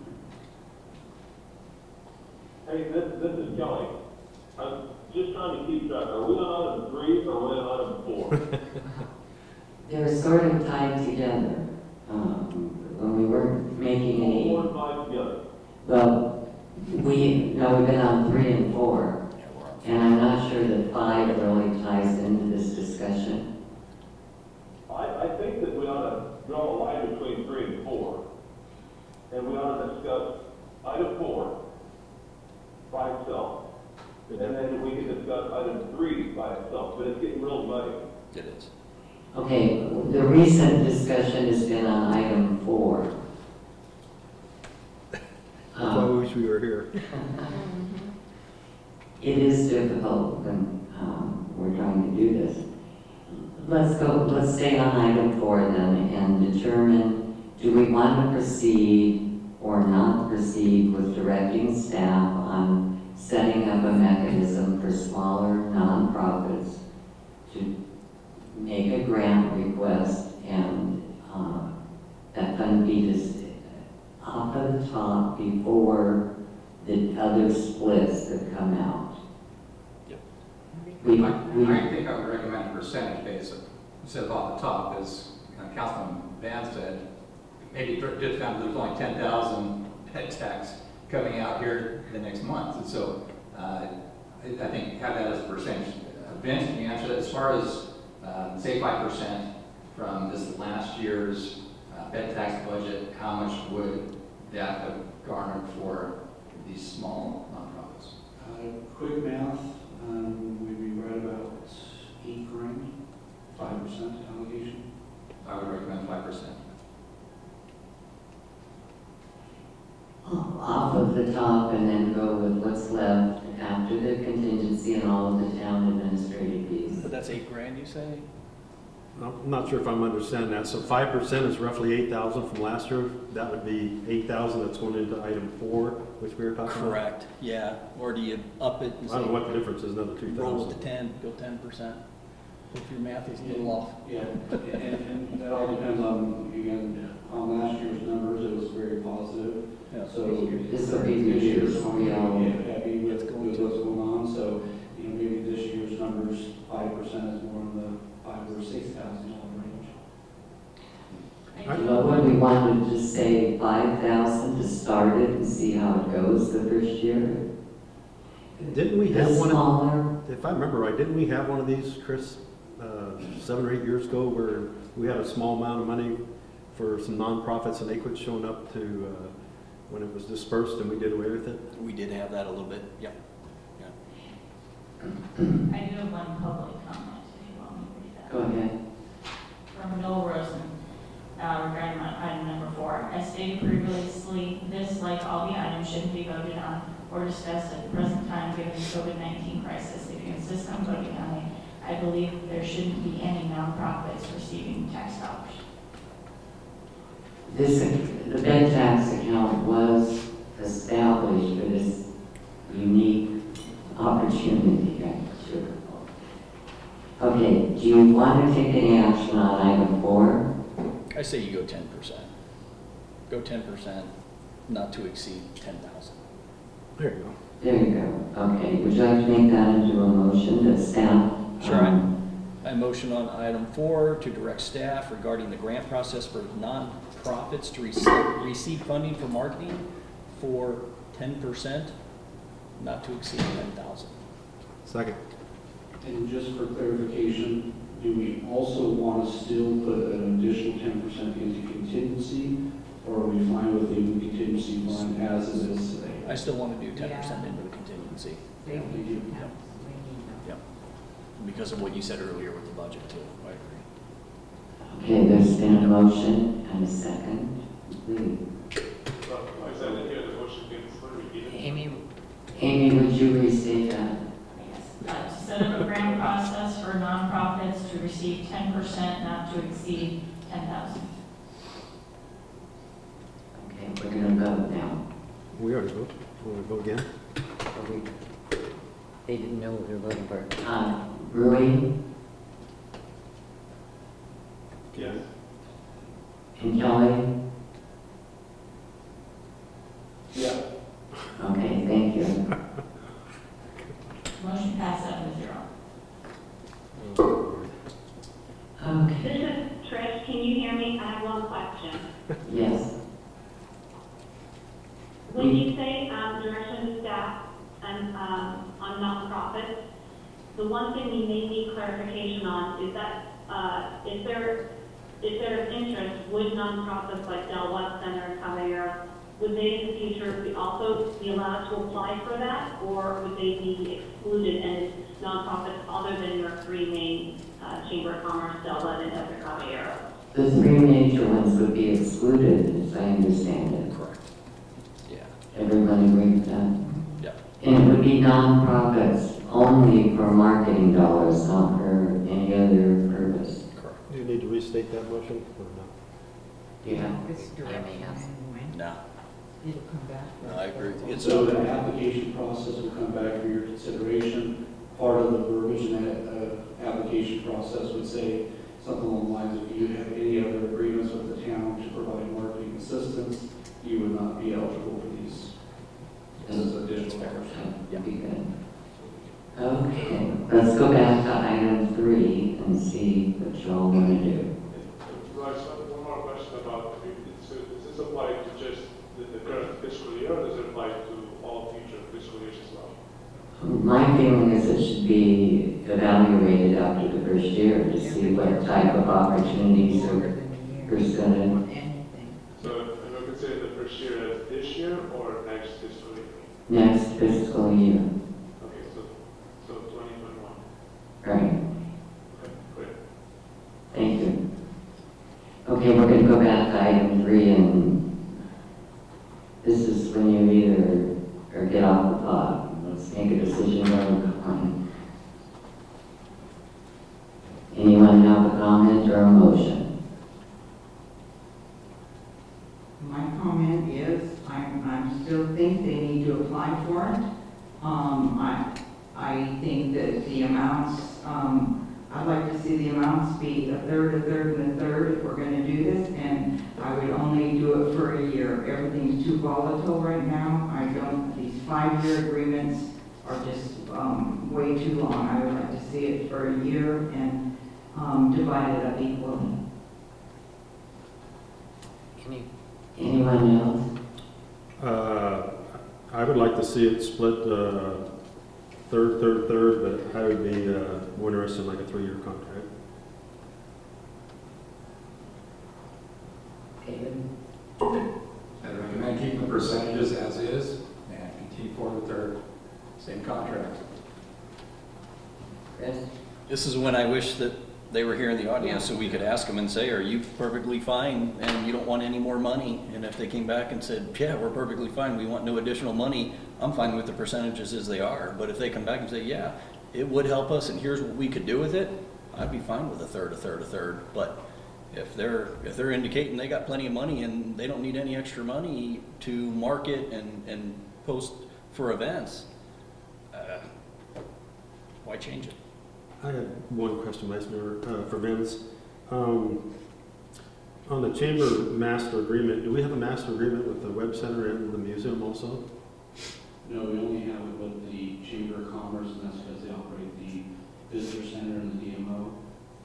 Hey, this is Kelly. I'm just trying to keep track. Are we on item 3 or are we on item 4? They're sort of tied together. When we weren't making any... 4 and 5 together. Well, we've been on 3 and 4. And I'm not sure that 5 really ties into this discussion. I think that we ought to draw a line between 3 and 4. And we ought to discuss item 4 by itself. And then we can discuss item 3 by itself. But it's getting real muddy. It is. Okay, the recent discussion has been on item 4. That's why I wish we were here. It is difficult when we're trying to do this. Let's stay on item 4 then and determine, do we want to proceed or not proceed with directing staff on setting up a mechanism for smaller nonprofits to make a grant request and that fund be just off of the top before the other splits that come out. Yep. I think I would recommend a percentage basis instead of off the top, as Councilman Van said. Maybe just found there's only 10,000 pet tax coming out here the next month, and so I think have that as a percentage. Vince, can you answer that as far as say 5% from this last year's pet tax budget? How much would that have garnered for these small nonprofits? Quick math, we'd be right about $8 grand, 5% allocation. I would recommend 5%. Off of the top and then go with what's left after the contingency and all of the town administrative fees. But that's $8,000, you say? I'm not sure if I'm understanding that. So 5% is roughly 8,000 from last year. That would be 8,000 that's going into item 4, which we were talking about. Correct, yeah. Or do you up it and I don't know say, what the difference is, another 2,000. roll with the 10, go 10%? If your math is a little off. Yeah, and that all depends on, again, on last year's numbers, it was very positive. Yeah. So This will be this year's, reduced, I'm yeah. happy with what's going on, so, you know, maybe this year's numbers, 5% is more in the $5,000 or $6,000 range. Well, when we wanted to say 5,000 to start it and see how it goes the first year. Didn't we The have one, smaller, if I remember right, didn't we have one of these, Chris, 7 or 8 years ago where we had a small amount of money for some nonprofits and they quit showing up to, when it was dispersed and we did away with it? We did have that a little bit, yeah. I do have one public comment, if you want me to read that. go ahead. From Noel Rosen, regarding item number 4. As stated previously, this, like all the items, shouldn't be voted on or discussed at the present time given the COVID-19 crisis. If you insist on voting on it, I believe there shouldn't be any nonprofits receiving tax dollars. The bed tax account was established for this unique opportunity. Right? Sure. Okay, do you want to take any action on item 4? I say you go 10%. Go 10%, not to exceed 10,000. There you go. There you go. Okay, would you like to make that into a motion that staff? Sure, I motion on item 4 to direct staff regarding the grant process for nonprofits to receive funding for marketing for 10%, not to exceed 10,000. Second. And just for clarification, do we also want to still put an additional 10% into contingency, or are we fine with the contingency fund as it is today? I still want to do 10% into the contingency. They Thank you. have, Yep. Because of what you said earlier with the budget too, I agree. Okay, there's been a motion and a second. Please. Like I said, I didn't hear the motion being repeated. Amy, would you restate that? Yes. To set up a grant process for nonprofits to receive 10%, not to exceed 10,000. Okay, we're going to vote now. We already voted. Want to vote again? They didn't know what they were voting for. Rui Yes. and Kelly? Yeah. Okay, thank you. Motion passed 7-0. Okay, This is Trish, can you hear me? I have one question. yes. When you say direction to staff and on nonprofits, the one thing we may need clarification on is that if there is interest, would nonprofits like Del Webb Center, Caballero, would they in the future also be allowed to apply for that, or would they be excluded and nonprofits other than your 3 main Chamber of Commerce, Del Webb, and Desert Caballero? The 3 major ones would be excluded, as I understand it. Correct. Yeah. Everyone agree with that? Yep. And it would be nonprofits only for marketing dollars, not for any other purpose. Correct. Do you need to restate that motion or not? Yeah. this direction yes. and when No, it'll come back. no, I agree. It's So the application process will come back for your consideration. part of the verbiage in that application process would say something along the lines of, if you have any other agreements with the town to provide marketing assistance, you would not be eligible for these. This is additional hours. That'd be good. Okay, let's go back to item 3 and see what you all want to do. Right, so one more question about, does this apply to just the current fiscal year, or does it apply to all future fiscal years as well? My feeling is it should be evaluated after the first year to see what type of opportunities are presented. So, and we consider the first year as this year or next fiscal year? Next fiscal year, Okay, so 2021. right? Okay, great. Thank you. Okay, we're going to go back to item 3, and this is when you either or get off the clock. Let's make a decision on. Anyone have a comment or a motion? My comment is, I still think they need to apply for it. I think that the amounts, I'd like to see the amounts be a third, and a third if we're gonna do this, and I would only do it for a year. Everything's too volatile right now. These 5-year agreements are just, way too long. I would like to see it for a year and, divide it up equally. Anyone else? I would like to see it split third, but I would be more interested in like a 3-year contract. David? I'd recommend keeping the percentages as is and continue forward with their same contract. Chris? This is when I wish that they were here in the audience so we could ask them and say, are you perfectly fine and you don't want any more money? And if they came back and said, yeah, we're perfectly fine, we want no additional money, I'm fine with the percentages as they are. But if they come back and say, yeah, it would help us and here's what we could do with it, I'd be fine with a third. But if they're indicating they got plenty of money and they don't need any extra money to market and post for events, why change it? I had one question, Vice Mayor, for Vince. On the chamber master agreement, do we have a master agreement with the Web Center and the museum also? No, we only have it with the Chamber of Commerce, and that's because they operate the Visitor Center and the DMO,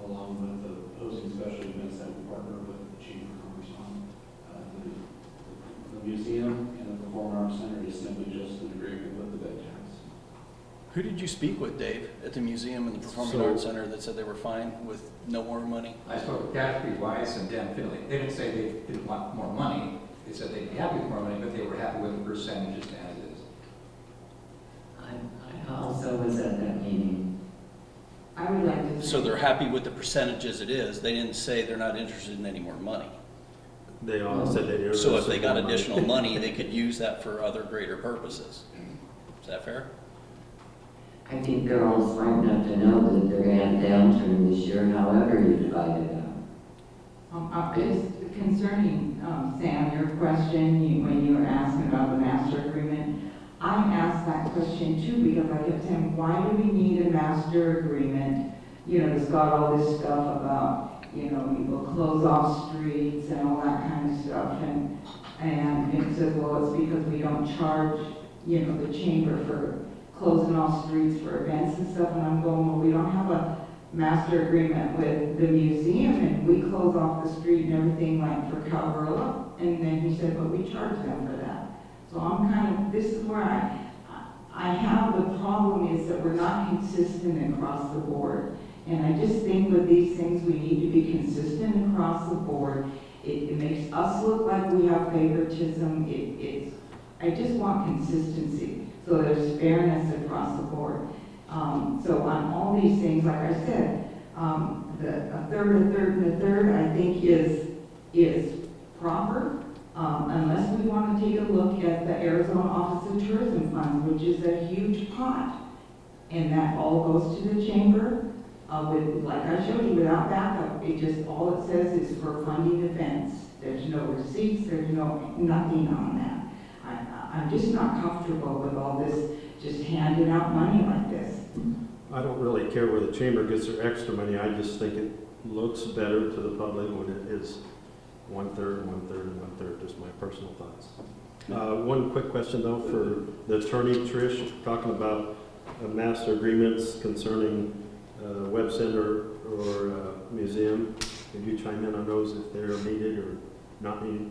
along with the hosting special events that we partner with the Chamber of Commerce on. The museum and the Performing Arts Center is simply just an agreement with the bed tax. Who did you speak with, Dave, at the museum and the Performing Arts Center that said they were fine with no more money? I spoke with Catherine Weiss and Dan Finley. They didn't say they didn't want more money. They said they'd be happy with more money, but they were happy with the percentages as is. I also was at that meeting. I would like to. So they're happy with the percentage as it is. They didn't say they're not interested in any more money. They all said they did. So if they got additional money, they could use that for other greater purposes. Is that fair? I think they're all smart enough to know that they're going to have a downturn this year, however you divide it up. Just concerning, Sam, your question, when you were asking about the master agreement, I asked that question too because I kept saying, why do we need a master agreement? You know, it's got all this stuff about, you know, you will close off streets and all that kind of stuff. And it says, well, it's because we don't charge, you know, the chamber for closing off streets for events and stuff. And I'm going, well, we don't have a master agreement with the museum and we close off the street and everything like for Calvarilla. And then he said, but we charge them for that. So I'm kind of, this is where I have the problem is that we're not consistent across the board. And I just think with these things, we need to be consistent across the board. It makes us look like we have favoritism. I just want consistency. So there's fairness across the board. So on all these things, like I said, a third, I think is proper. Unless we want to take a look at the Arizona Office of Tourism Funds, which is a huge pot, and that all goes to the chamber. With, like I showed you, without backup, all it says is for funding events. There's no receipts, there's nothing on that. I'm just not comfortable with all this just handing out money like this. I don't really care where the chamber gets their extra money, I just think it looks better to the public when it is 1/3, 1/3, and 1/3, just my personal thoughts. One quick question though, for the attorney, Trish, talking about master agreements concerning web center or museum. Could you chime in on those if they're needed or not needed?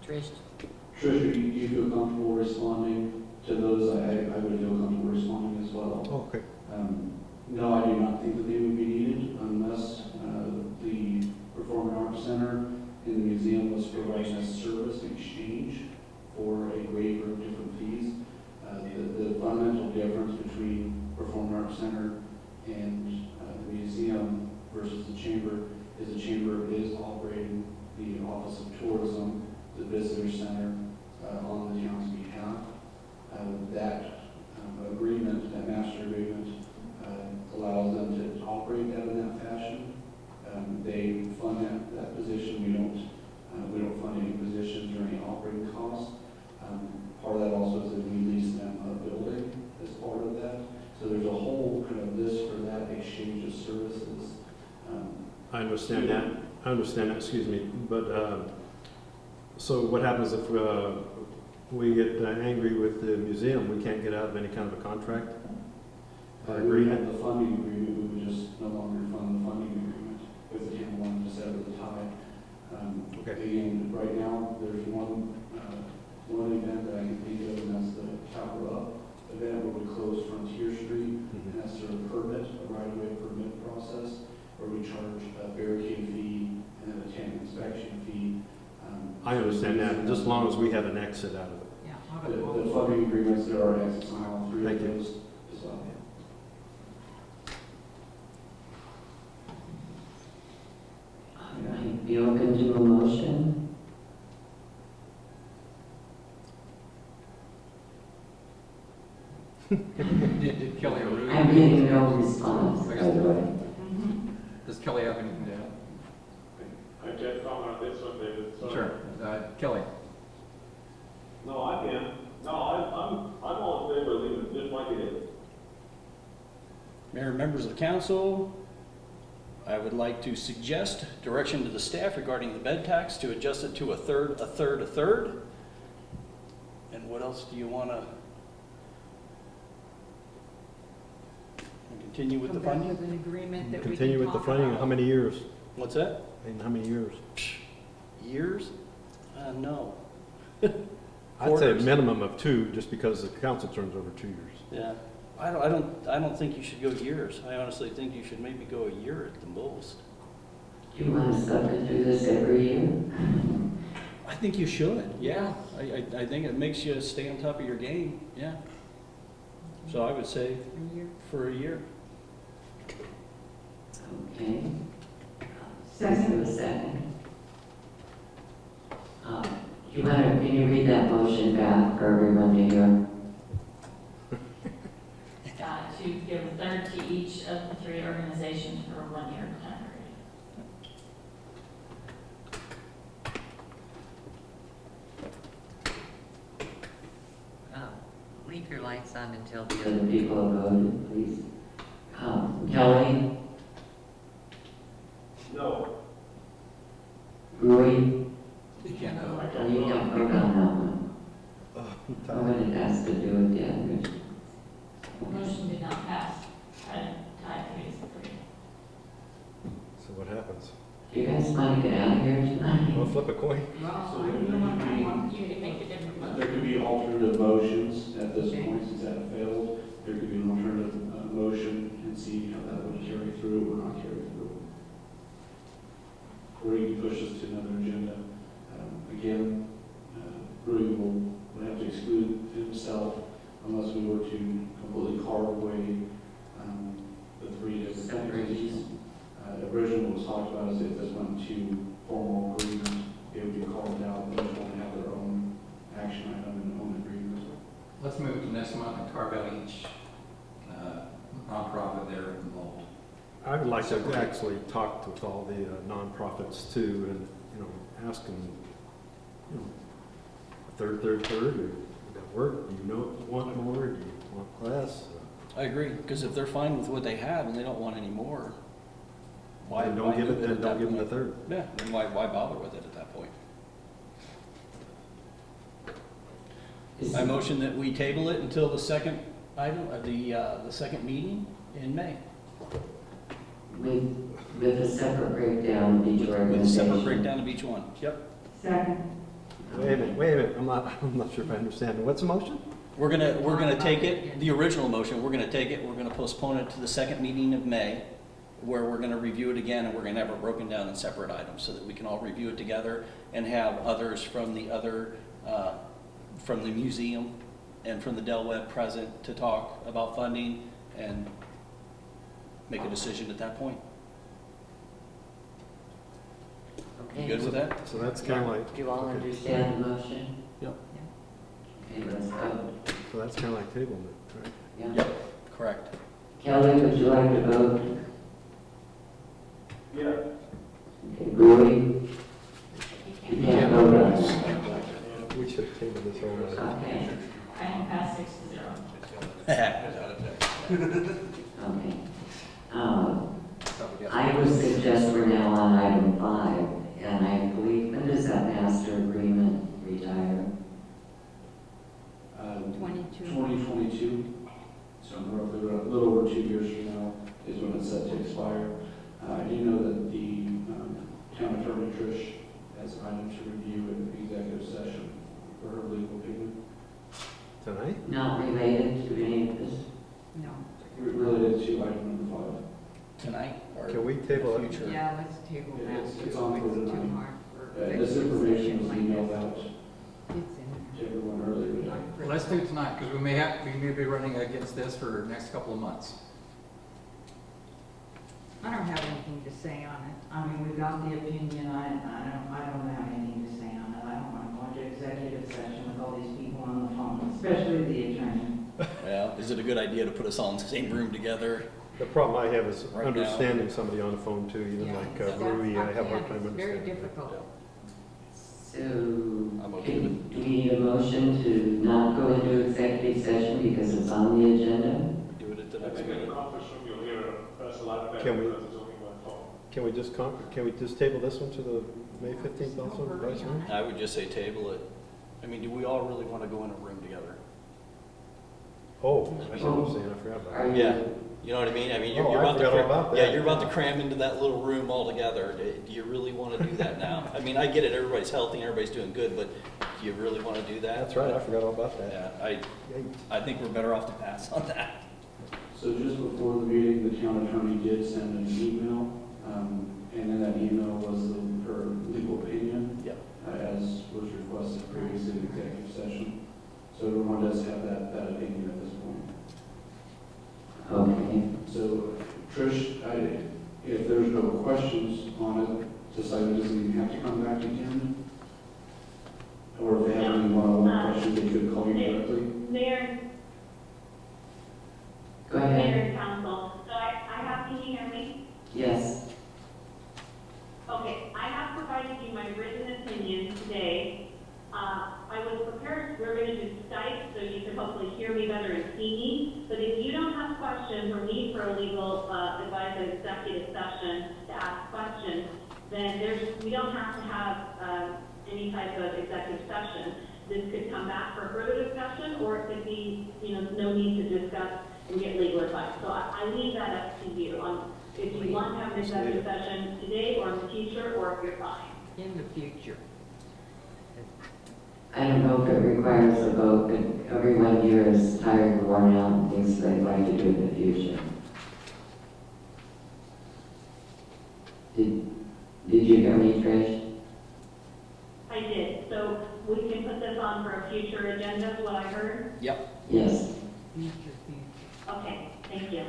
Trish? Trish, do you feel comfortable responding to those? I would feel comfortable responding as well. Oh, okay. No, I do not think that they would be needed unless the Performing Arts Center and the museum was providing a service in exchange for a waiver of different fees. The fundamental difference between Performing Arts Center and the museum versus the chamber is the chamber is operating the Office of Tourism, the Visitor Center, on the town's behalf. That agreement, that master agreement, allows them to operate that in that fashion. They fund that position. We don't fund any positions or any operating costs. Part of that also is that we lease them a building as part of that. So there's a whole kind of this for that exchange of services. I understand that. I understand that, excuse me. But so what happens if we get angry with the museum? We can't get out of any kind of a contract? We have the funding agreement, we would just no longer fund the funding agreement if the town wanted to sever the tie. Okay. Again, right now, there's one event that I can think of, and that's the Tower Up event where we close Frontier Street, and that's a permit, a right-of-way permit process, where we charge a barricade fee and then a tank inspection fee. I understand that, just as long as we have an exit out of it. The funding agreements, there are exits on all three of Thank you. those as well. All right, be open to a motion. Did Kelly or Rudy? I'm getting no response, by the way. Does Kelly have anything to add? I can't comment on this one, David, sorry. Sure. Kelly? No, I can. No, I'm all in favor of leaving it just like it is. Mayor and members of the council, I would like to suggest direction to the staff regarding the bed tax to adjust it to a third, a third, a third. And what else do you want to continue with the funding? An agreement that we Continue can with the talk funding, about. how many years? What's that? In how many years? Years? No. I'd say a Quarters. minimum of 2, just because the council turns over 2 years. Yeah. I don't think you should go years. I honestly think you should maybe go a year at the most. Do you want us to do this every year? I think you should, yeah. I think it makes you stay on top of your game, yeah. So I would say for a year. Okay. Second. Is there a second? Can you read that motion back for everyone to hear? To give a third to each of the three organizations for a 1-year time period. Leave your lights on until the other people have voted, please. Kelly? No. Rui? You can't vote. Oh, you can't vote on that one. I'm going to ask to do it again. The motion did not pass. Tie 3-3. So what happens? Do you guys want to get out of here tonight? We'll flip a coin. Well, I don't want You can make a different motion. There could be alternative motions at this point, since that failed. There could be an alternative motion and see how that would carry through or not carry through. Or you can push us to another agenda. Again, Rudy will have to exclude himself unless we were to completely carve away the 3 different entities. Originally what was talked about is if this went to formal agreement, it would be carved out, but each one have their own action item and their own agreement. Let's move to next month and carve out each nonprofit there involved. I would like to actually talk with all the nonprofits too, and ask them, a third, or work? Do you know, want more? Do you want less? I agree, because if they're fine with what they have and they don't want any more, why? Then why don't give do it, then at don't that give them the point? third. Yeah, then why bother with it at that point? Is- I motion that we table it until the second item, the second meeting in May, With a separate breakdown of each with a organization. separate breakdown of each one. Yep. Second. Wait a minute, I'm not sure if I understand. What's the motion? We're gonna take it, the original motion, we're gonna take it, we're gonna postpone it to the second meeting of May, where we're gonna review it again, and we're gonna have it broken down in separate items, so that we can all review it together and have others from the from the museum and from the Del Webb present to talk about funding and make a decision at that point. You Okay. good with that? So that's kind of like, Do you all okay. understand the motion? Yep. Okay, let's vote. So that's kind of like tabling it, right? Yeah. Yep, correct. Kelly, would you like to vote? Yeah. Okay, Rudy? You can't vote on it. We should table this whole night. Okay, Item passed 6-0. okay. I would suggest we're now on item 5, and I believe, when does that master agreement retire? 2022, so roughly a little over 2 years from now is when it's set to expire. I do know that the town attorney Trish has an item to review in executive session for her legal opinion Tonight? Not related to any of this? No. related to item number 5. Tonight or Can we table it? future? Yeah, let's table Yeah, that. it's on for It's too tonight. hard for. This information was emailed out It's in to everyone earlier today. there. Let's do it tonight, because we may be running against this for the next couple of months. I don't have anything to say on it. I mean, we got the opinion, I don't have anything to say on it. I don't want to go into executive session with all these people on the phone, especially the attorney. Well, is it a good idea to put us all in the same room together? The problem I have is Right now. understanding somebody on the phone too, even Yeah, like that's- Rui, I have a hard can't. time It's very understanding. difficult. So, I'm okay with do we need a motion to not go into executive session because it's on the agenda? Do it at the I next think in the meeting. conference room, you'll hear us a lot better Can we- because it's only one phone. Can we just table this one to the May 15th also, Vice Mayor? I would just say table it. I mean, do we all really want to go in a room together? Oh, I see what you're saying, I forgot about Are that. you- Yeah. You know what I mean? I mean, Oh, you're I about to, forgot all about yeah, that. you're about to cram into that little room all together. Do you really want to do that now? I mean, I get it, everybody's healthy, and everybody's doing good, but do you really want to do that? That's right, I forgot all about that. Yeah, I think we're better off to pass on that. So just before the meeting, the town attorney did send an email, and in that email was her legal opinion, Yep. as was requested previously in executive session. So everyone does have that opinion at this point. Okay, So Trish, if there's no questions on it, this item doesn't even have to come back again? Or if they have any one-on-one questions, they could call you directly? Mayor, go ahead. Mayor and Council, so can you hear me? Yes, Okay, I have provided you my written opinion today. I was prepared, we're going to do Skype, so you can hopefully hear me better and see me. But if you don't have questions or need for a legal advice or executive session to ask questions, then we don't have to have any type of executive session. This could come back for further discussion, or it could be, no need to discuss and get legal advice. So I leave that up to you on if you want to have an executive session today or in the future, or if you're fine. In the future. I don't know if it requires a vote, but everyone here is tired and worn out and thinks they'd like to do it in the future. Did you hear me, Trish? I did. So we can put this on for a future agenda, is what I heard? Yep. Yes. Future, future. Okay, thank you.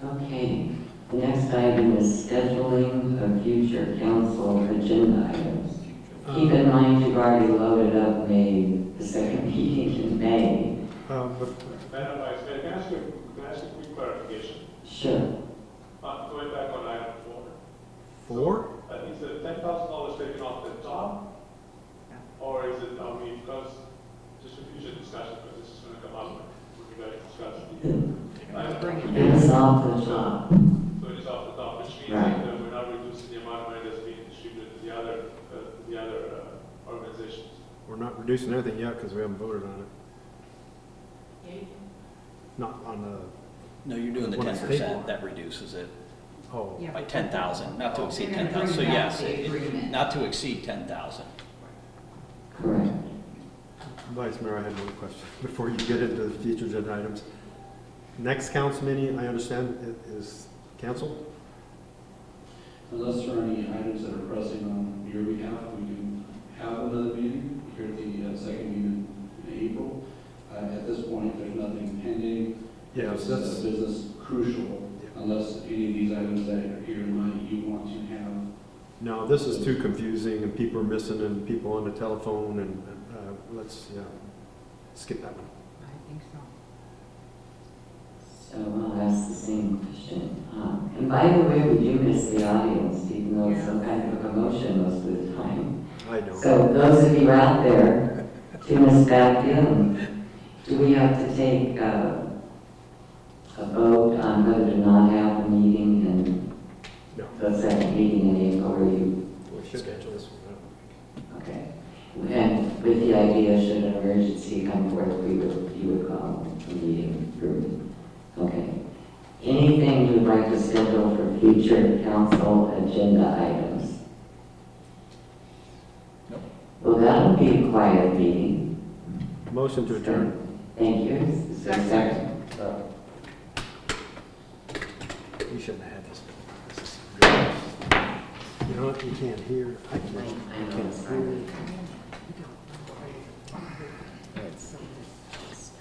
Okay, the next item is scheduling of future council agenda items. Keep in mind, you've already loaded up the second meeting in May. But Madam Vice Mayor, can I ask a quick clarification? Sure. Going back on item 4. 4? Is the $10,000 taken off the top? Or is it, because, just It is off the top. So it is off the top, which means Right. that we're not reducing the amount of money that's being distributed to the other organizations. We're not reducing anything yet because we haven't voted on it. Not on the, No, you're doing the When ten it's percent, tabled. that reduces it oh, Yeah. by 10,000, not to exceed We're gonna 10,000. So bring back yes, the agreement. not to exceed 10,000. Correct. Vice Mayor, I had one question before you get into the future agenda items. Next council meeting, I understand, is cancel? Unless there are any items that are pressing on your behalf, we can have another meeting here at the second meeting in April. At this point, there's nothing pending. Yeah, This so is that's, a business crucial, unless any of these items that are here tonight you want to have. no, this is too confusing and people are missing and people on the telephone and, let's, yeah, skip that one. I think so. So I'll ask the same question. And by the way, we do miss the audience, even though it's some kind of a commotion most of the time. I know. So those of you out there, tune us back in. Do we have to take a vote on whether to not have a meeting in No. the second meeting in April, or you, We should schedule this one. okay? And with the idea, should an emergency come forth, you would call a meeting room. Okay. Anything you'd like to schedule for future council agenda items? Nope. Well, that'll be a quiet meeting. Motion to adjourn. Thank you. Is there a second? You shouldn't have had this. This is good. You know what, you can't hear, I I know, can't it's hear. fine.